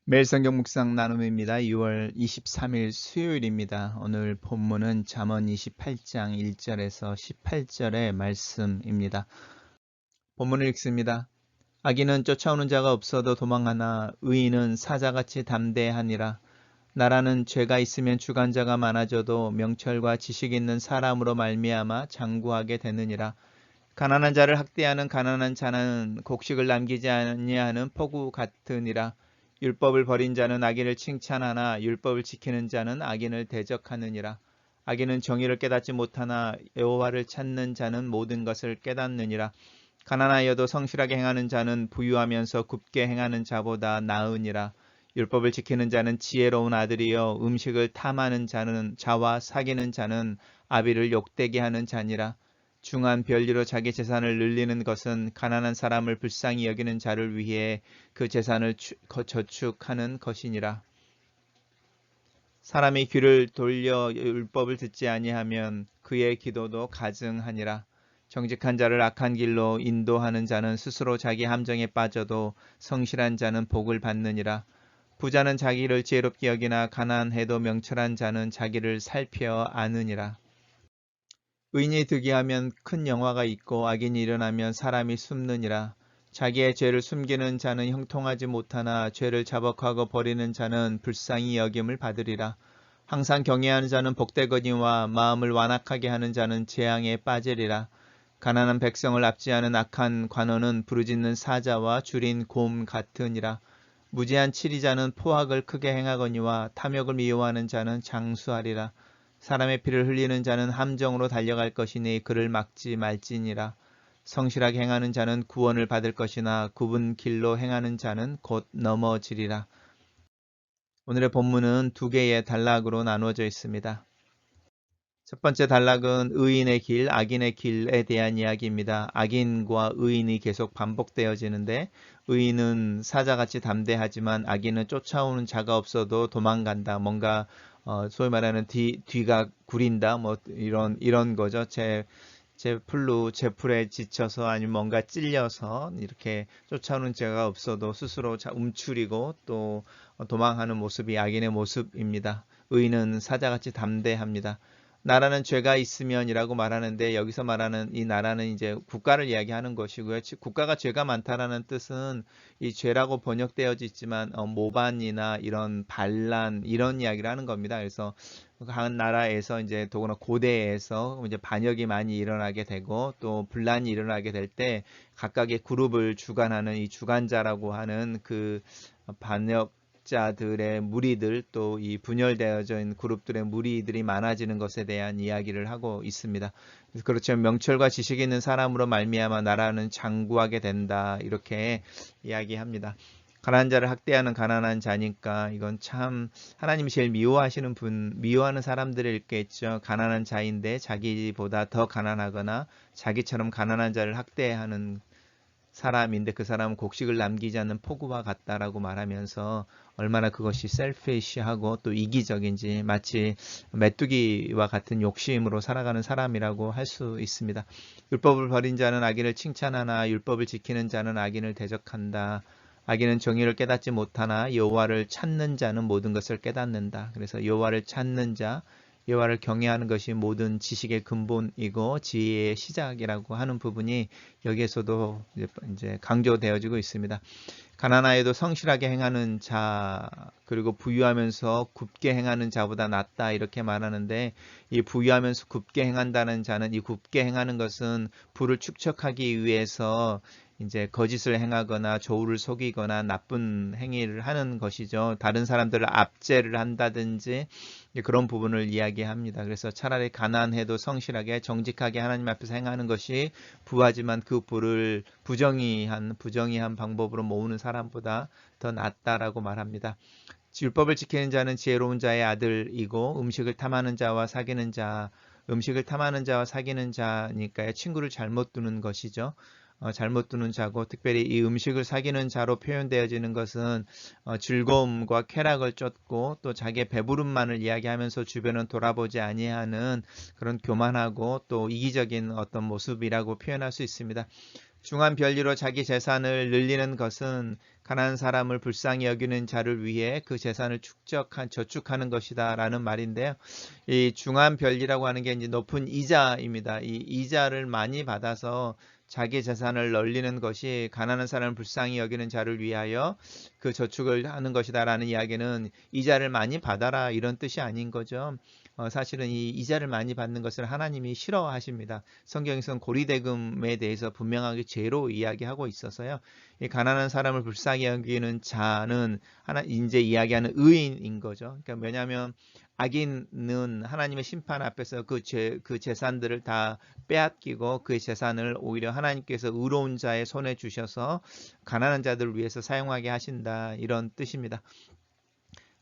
매일 성경 묵상 나눔입니다. 6월 23일 수요일입니다. 오늘 본문은 잠언 28장 1절에서 18절의 말씀입니다. 본문을 읽습니다. 악인은 쫓아오는 자가 없어도 도망하나 의인은 사자같이 담대하니라. 나라는 죄가 있으면 주관자가 많아져도 명철과 지식 있는 사람으로 말미암아 장구하게 되느니라. 가난한 자를 학대하는 가난한 자는 곡식을 남기지 아니하는 폭우 같으니라. 율법을 버린 자는 악인을 칭찬하나 율법을 지키는 자는 악인을 대적하느니라. 악인은 정의를 깨닫지 못하나 여호와를 찾는 자는 모든 것을 깨닫느니라. 가난하여도 성실하게 행하는 자는 부유하면서 굽게 행하는 자보다 나으니라. 율법을 지키는 자는 지혜로운 아들이요 음식을 탐하는 자와 사귀는 자는 아비를 욕되게 하는 자니라. 중한 별리로 자기 재산을 늘리는 것은 가난한 사람을 불쌍히 여기는 자를 위해 그 재산을 저축하는 것이니라. 사람이 귀를 돌려 율법을 듣지 아니하면 그의 기도도 가증하니라. 정직한 자를 악한 길로 인도하는 자는 스스로 자기 함정에 빠져도 성실한 자는 복을 받느니라. 부자는 자기를 지혜롭게 여기나 가난해도 명철한 자는 자기를 살펴 아느니라. 의인이 득이하면 큰 영화가 있고 악인이 일어나면 사람이 숨느니라. 자기의 죄를 숨기는 자는 형통하지 못하나 죄를 자복하고 버리는 자는 불쌍히 여김을 받으리라. 항상 경외하는 자는 복되거니와 마음을 완악하게 하는 자는 재앙에 빠지리라. 가난한 백성을 압제하는 악한 관원은 부르짖는 사자와 줄인 곰 같으니라. 무지한 치리자는 포악을 크게 행하거니와 탐욕을 미워하는 자는 장수하리라. 사람의 피를 흘리는 자는 함정으로 달려갈 것이니 그를 막지 말지니라. 성실하게 행하는 자는 구원을 받을 것이나 굽은 길로 행하는 자는 곧 넘어지리라. 오늘의 본문은 두 개의 단락으로 나누어져 있습니다. 첫 번째 단락은 의인의 길, 악인의 길에 대한 이야기입니다. 악인과 의인이 계속 반복되어지는데 의인은 사자같이 담대하지만 악인은 쫓아오는 자가 없어도 도망간다. 뭔가 소위 말하는 뒤가 구린다. 뭐 이런 거죠. 제 풀에 지쳐서 아니면 뭔가 찔려서 이렇게 쫓아오는 자가 없어도 스스로 움츠리고 또 도망하는 모습이 악인의 모습입니다. 의인은 사자같이 담대합니다. 나라는 죄가 있으면이라고 말하는데 여기서 말하는 이 나라는 이제 국가를 이야기하는 것이고요. 국가가 죄가 많다라는 뜻은 이 죄라고 번역되어져 있지만 모반이나 이런 반란 이런 이야기를 하는 겁니다. 그래서 한 나라에서 이제 더구나 고대에서 이제 반역이 많이 일어나게 되고 또 분란이 일어나게 될 때 각각의 그룹을 주관하는 이 주관자라고 하는 그 반역 자들의 무리들 또 이 분열되어져 있는 그룹들의 무리들이 많아지는 것에 대한 이야기를 하고 있습니다. 그렇죠. 명철과 지식이 있는 사람으로 말미암아 나라는 장구하게 된다 이렇게 이야기합니다. 가난한 자를 학대하는 가난한 자니까 이건 참 하나님이 제일 미워하는 사람들일 겠죠. 가난한 자인데 자기보다 더 가난하거나 자기처럼 가난한 자를 학대하는 사람인데 그 사람은 곡식을 남기지 않는 폭우와 같다라고 말하면서 얼마나 그것이 셀피시하고 또 이기적인지 마치 메뚜기와 같은 욕심으로 살아가는 사람이라고 할 수 있습니다. 율법을 버린 자는 악인을 칭찬하나 율법을 지키는 자는 악인을 대적한다. 악인은 정의를 깨닫지 못하나 여호와를 찾는 자는 모든 것을 깨닫는다. 그래서 여호와를 찾는 자, 여호와를 경외하는 것이 모든 지식의 근본이고 지혜의 시작이라고 하는 부분이 여기에서도 이제 강조되어지고 있습니다. 가난하여도 성실하게 행하는 자 그리고 부유하면서 굽게 행하는 자보다 낫다 이렇게 말하는데 이 부유하면서 굽게 행한다는 자는 이 굽게 행하는 것은 부를 축적하기 위해서 이제 거짓을 행하거나 저울을 속이거나 나쁜 행위를 하는 것이죠. 다른 사람들을 압제를 한다든지 그런 부분을 이야기합니다. 그래서 차라리 가난해도 성실하게 정직하게 하나님 앞에서 행하는 것이 부하지만 그 부를 부정의한 방법으로 모으는 사람보다 더 낫다라고 말합니다. 율법을 지키는 자는 지혜로운 자의 아들이고 음식을 탐하는 자와 사귀는 자니까요. 친구를 잘못 두는 것이죠. 잘못 두는 자고 특별히 이 음식을 사귀는 자로 표현되어지는 것은 즐거움과 쾌락을 쫓고 또 자기의 배부름만을 이야기하면서 주변은 돌아보지 아니하는 그런 교만하고 또 이기적인 어떤 모습이라고 표현할 수 있습니다. 중한 별리로 자기 재산을 늘리는 것은 가난한 사람을 불쌍히 여기는 자를 위해 그 재산을 저축하는 것이다 라는 말인데요. 이 중한 별리라고 하는 게 이제 높은 이자입니다. 이 이자를 많이 받아서 자기 재산을 늘리는 것이 가난한 사람을 불쌍히 여기는 자를 위하여 그 저축을 하는 것이다 라는 이야기는 이자를 많이 받아라 이런 뜻이 아닌 거죠. 사실은 이 이자를 많이 받는 것을 하나님이 싫어하십니다. 성경에서는 고리대금에 대해서 분명하게 죄로 이야기하고 있어서요. 이 가난한 사람을 불쌍히 여기는 자는 이제 이야기하는 의인인 거죠. 그러니까 왜냐하면 악인은 하나님의 심판 앞에서 그 재산들을 다 빼앗기고 그 재산을 오히려 하나님께서 의로운 자의 손에 주셔서 가난한 자들을 위해서 사용하게 하신다 이런 뜻입니다.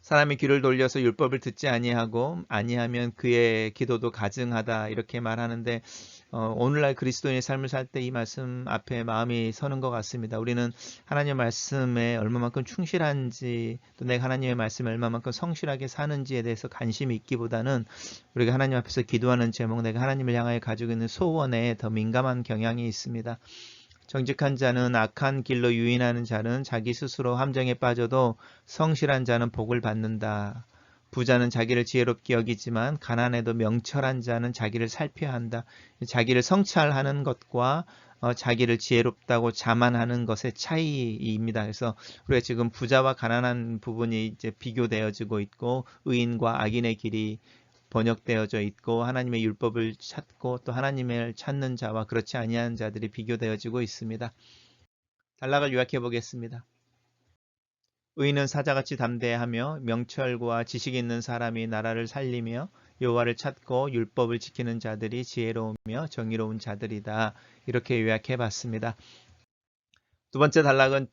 사람이 귀를 돌려서 율법을 듣지 아니하면 그의 기도도 가증하다 이렇게 말하는데 오늘날 그리스도인의 삶을 살 때 이 말씀 앞에 마음이 서는 것 같습니다. 우리는 하나님의 말씀에 얼마만큼 충실한지 또 내가 하나님의 말씀에 얼마만큼 성실하게 사는지에 대해서 관심이 있기보다는 우리가 하나님 앞에서 기도하는 제목, 내가 하나님을 향하여 가지고 있는 소원에 더 민감한 경향이 있습니다. 정직한 자는 악한 길로 유인하는 자는 자기 스스로 함정에 빠져도 성실한 자는 복을 받는다. 부자는 자기를 지혜롭게 여기지만 가난해도 명철한 자는 자기를 살펴야 한다. 자기를 성찰하는 것과 자기를 지혜롭다고 자만하는 것의 차이입니다. 그래서 우리가 지금 부자와 가난한 부분이 이제 비교되어지고 있고 의인과 악인의 길이 번역되어져 있고 하나님의 율법을 찾고 또 하나님을 찾는 자와 그렇지 아니한 자들이 비교되어지고 있습니다. 단락을 요약해 보겠습니다. 의인은 사자같이 담대하며 명철과 지식 있는 사람이 나라를 살리며 여호와를 찾고 율법을 지키는 자들이 지혜로우며 정의로운 자들이다. 이렇게 요약해 봤습니다. 두 번째 단락은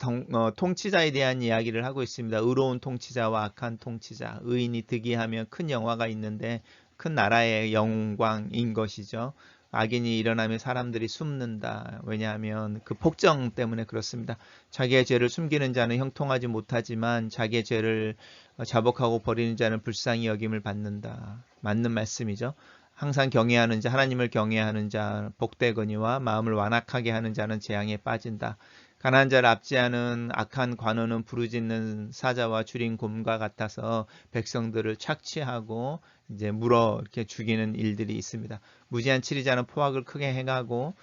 통치자에 대한 이야기를 하고 있습니다. 의로운 통치자와 악한 통치자, 의인이 득이하면 큰 영화가 있는데 큰 나라의 영광인 것이죠. 악인이 일어나면 사람들이 숨는다. 왜냐하면 그 폭정 때문에 그렇습니다. 자기의 죄를 숨기는 자는 형통하지 못하지만 자기의 죄를 자복하고 버리는 자는 불쌍히 여김을 받는다. 맞는 말씀이죠. 항상 경외하는 자, 하나님을 경외하는 자 복되거니와 마음을 완악하게 하는 자는 재앙에 빠진다. 가난한 자를 압제하는 악한 관원은 부르짖는 사자와 줄인 곰과 같아서 백성들을 착취하고 이제 물어 이렇게 죽이는 일들이 있습니다. 무지한 치리자는 포악을 크게 행하고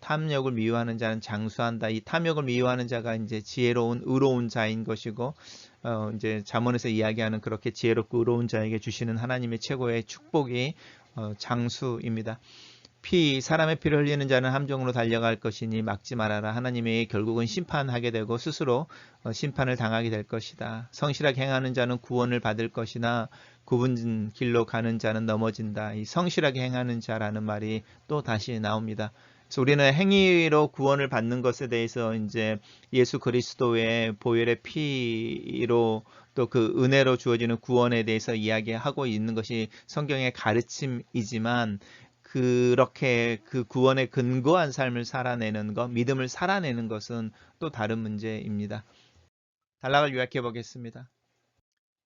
탐욕을 미워하는 자는 장수한다. 이 탐욕을 미워하는 자가 이제 지혜로운 의로운 자인 것이고 이제 잠언에서 이야기하는 그렇게 지혜롭고 의로운 자에게 주시는 하나님의 최고의 축복이 장수입니다. 사람의 피를 흘리는 자는 함정으로 달려갈 것이니 막지 말아라. 하나님이 결국은 심판하게 되고 스스로 심판을 당하게 될 것이다. 성실하게 행하는 자는 구원을 받을 것이나 굽은 길로 가는 자는 넘어진다. 이 성실하게 행하는 자라는 말이 또 다시 나옵니다. 그래서 우리는 행위로 구원을 받는 것에 대해서 이제 예수 그리스도의 보혈의 피로 또 그 은혜로 주어지는 구원에 대해서 이야기하고 있는 것이 성경의 가르침이지만 그렇게 그 구원에 근거한 삶을 살아내는 것, 믿음을 살아내는 것은 또 다른 문제입니다. 단락을 요약해 보겠습니다.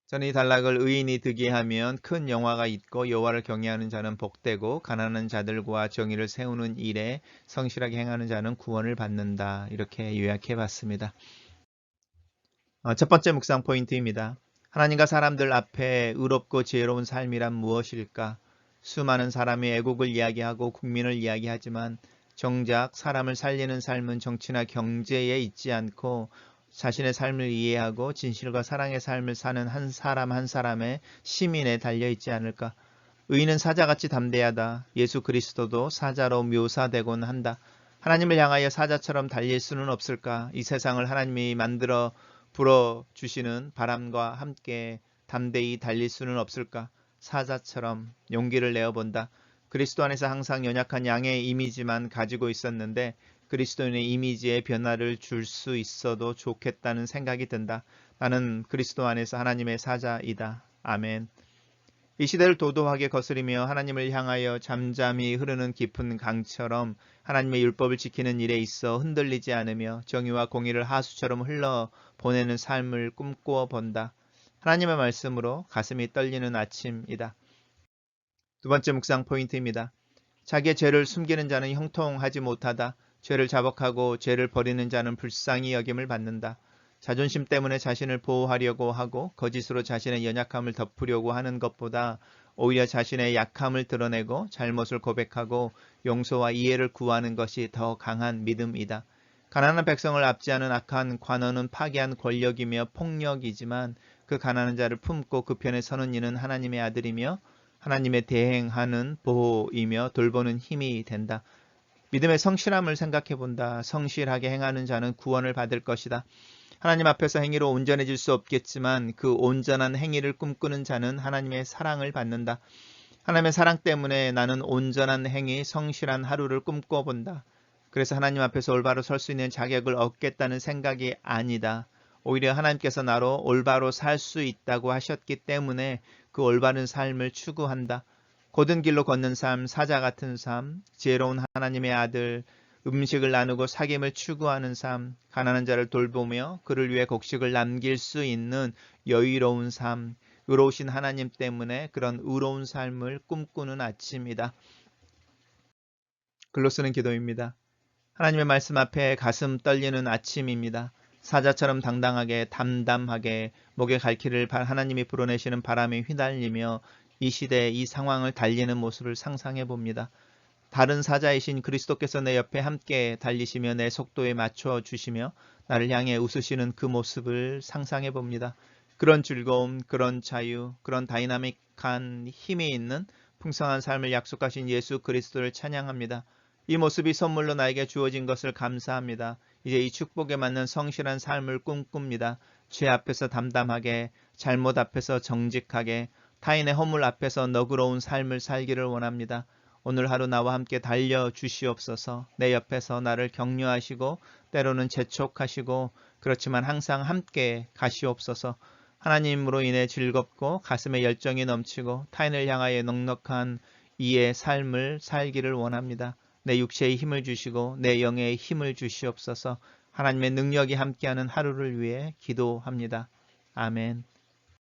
저는 이 단락을 의인이 득이하면 큰 영화가 있고 여호와를 경외하는 자는 복되고 가난한 자들과 정의를 세우는 일에 성실하게 행하는 자는 구원을 받는다. 이렇게 요약해 봤습니다. 첫 번째 묵상 포인트입니다. 하나님과 사람들 앞에 의롭고 지혜로운 삶이란 무엇일까? 수많은 사람이 애국을 이야기하고 국민을 이야기하지만 정작 사람을 살리는 삶은 정치나 경제에 있지 않고 자신의 삶을 이해하고 진실과 사랑의 삶을 사는 한 사람 한 사람의 시민에 달려있지 않을까? 의인은 사자같이 담대하다. 예수 그리스도도 사자로 묘사되곤 한다. 하나님을 향하여 사자처럼 달릴 수는 없을까? 이 세상을 하나님이 만들어 불어주시는 바람과 함께 담대히 달릴 수는 없을까? 사자처럼 용기를 내어본다. 그리스도 안에서 항상 연약한 양의 이미지만 가지고 있었는데 그리스도인의 이미지에 변화를 줄 수 있어도 좋겠다는 생각이 든다. 나는 그리스도 안에서 하나님의 사자이다. 아멘. 이 시대를 도도하게 거스리며 하나님을 향하여 잠잠히 흐르는 깊은 강처럼 하나님의 율법을 지키는 일에 있어 흔들리지 않으며 정의와 공의를 하수처럼 흘러보내는 삶을 꿈꾸어 본다. 하나님의 말씀으로 가슴이 떨리는 아침이다. 두 번째 묵상 포인트입니다. 자기의 죄를 숨기는 자는 형통하지 못하다. 죄를 자복하고 죄를 버리는 자는 불쌍히 여김을 받는다. 자존심 때문에 자신을 보호하려고 하고 거짓으로 자신의 연약함을 덮으려고 하는 것보다 오히려 자신의 약함을 드러내고 잘못을 고백하고 용서와 이해를 구하는 것이 더 강한 믿음이다. 가난한 백성을 압제하는 악한 관원은 파괴한 권력이며 폭력이지만 그 가난한 자를 품고 그 편에 서는 이는 하나님의 아들이며 하나님의 대행하는 보호이며 돌보는 힘이 된다. 믿음의 성실함을 생각해 본다. 성실하게 행하는 자는 구원을 받을 것이다. 하나님 앞에서 행위로 온전해질 수 없겠지만 그 온전한 행위를 꿈꾸는 자는 하나님의 사랑을 받는다. 하나님의 사랑 때문에 나는 온전한 행위, 성실한 하루를 꿈꿔본다. 그래서 하나님 앞에서 올바로 설 수 있는 자격을 얻겠다는 생각이 아니다. 오히려 하나님께서 나로 올바로 살 수 있다고 하셨기 때문에 그 올바른 삶을 추구한다. 곧은 길로 걷는 삶, 사자 같은 삶, 지혜로운 하나님의 아들, 음식을 나누고 사귐을 추구하는 삶, 가난한 자를 돌보며 그를 위해 곡식을 남길 수 있는 여유로운 삶, 의로우신 하나님 때문에 그런 의로운 삶을 꿈꾸는 아침이다. 글로 쓰는 기도입니다. 하나님의 말씀 앞에 가슴 떨리는 아침입니다. 사자처럼 당당하게 담담하게 목에 갈 길을 하나님이 불어내시는 바람에 휘날리며 이 시대의 이 상황을 달리는 모습을 상상해 봅니다. 다른 사자이신 그리스도께서 내 옆에 함께 달리시며 내 속도에 맞춰 주시며 나를 향해 웃으시는 그 모습을 상상해 봅니다. 그런 즐거움, 그런 자유, 그런 다이나믹한 힘이 있는 풍성한 삶을 약속하신 예수 그리스도를 찬양합니다. 이 모습이 선물로 나에게 주어진 것을 감사합니다. 이제 이 축복에 맞는 성실한 삶을 꿈꿉니다. 죄 앞에서 담담하게, 잘못 앞에서 정직하게, 타인의 허물 앞에서 너그러운 삶을 살기를 원합니다. 오늘 하루 나와 함께 달려주시옵소서. 내 옆에서 나를 격려하시고 때로는 재촉하시고 그렇지만 항상 함께 가시옵소서. 하나님으로 인해 즐겁고 가슴에 열정이 넘치고 타인을 향하여 넉넉한 이의 삶을 살기를 원합니다. 내 육체에 힘을 주시고 내 영에 힘을 주시옵소서. 하나님의 능력이 함께하는 하루를 위해 기도합니다. 아멘.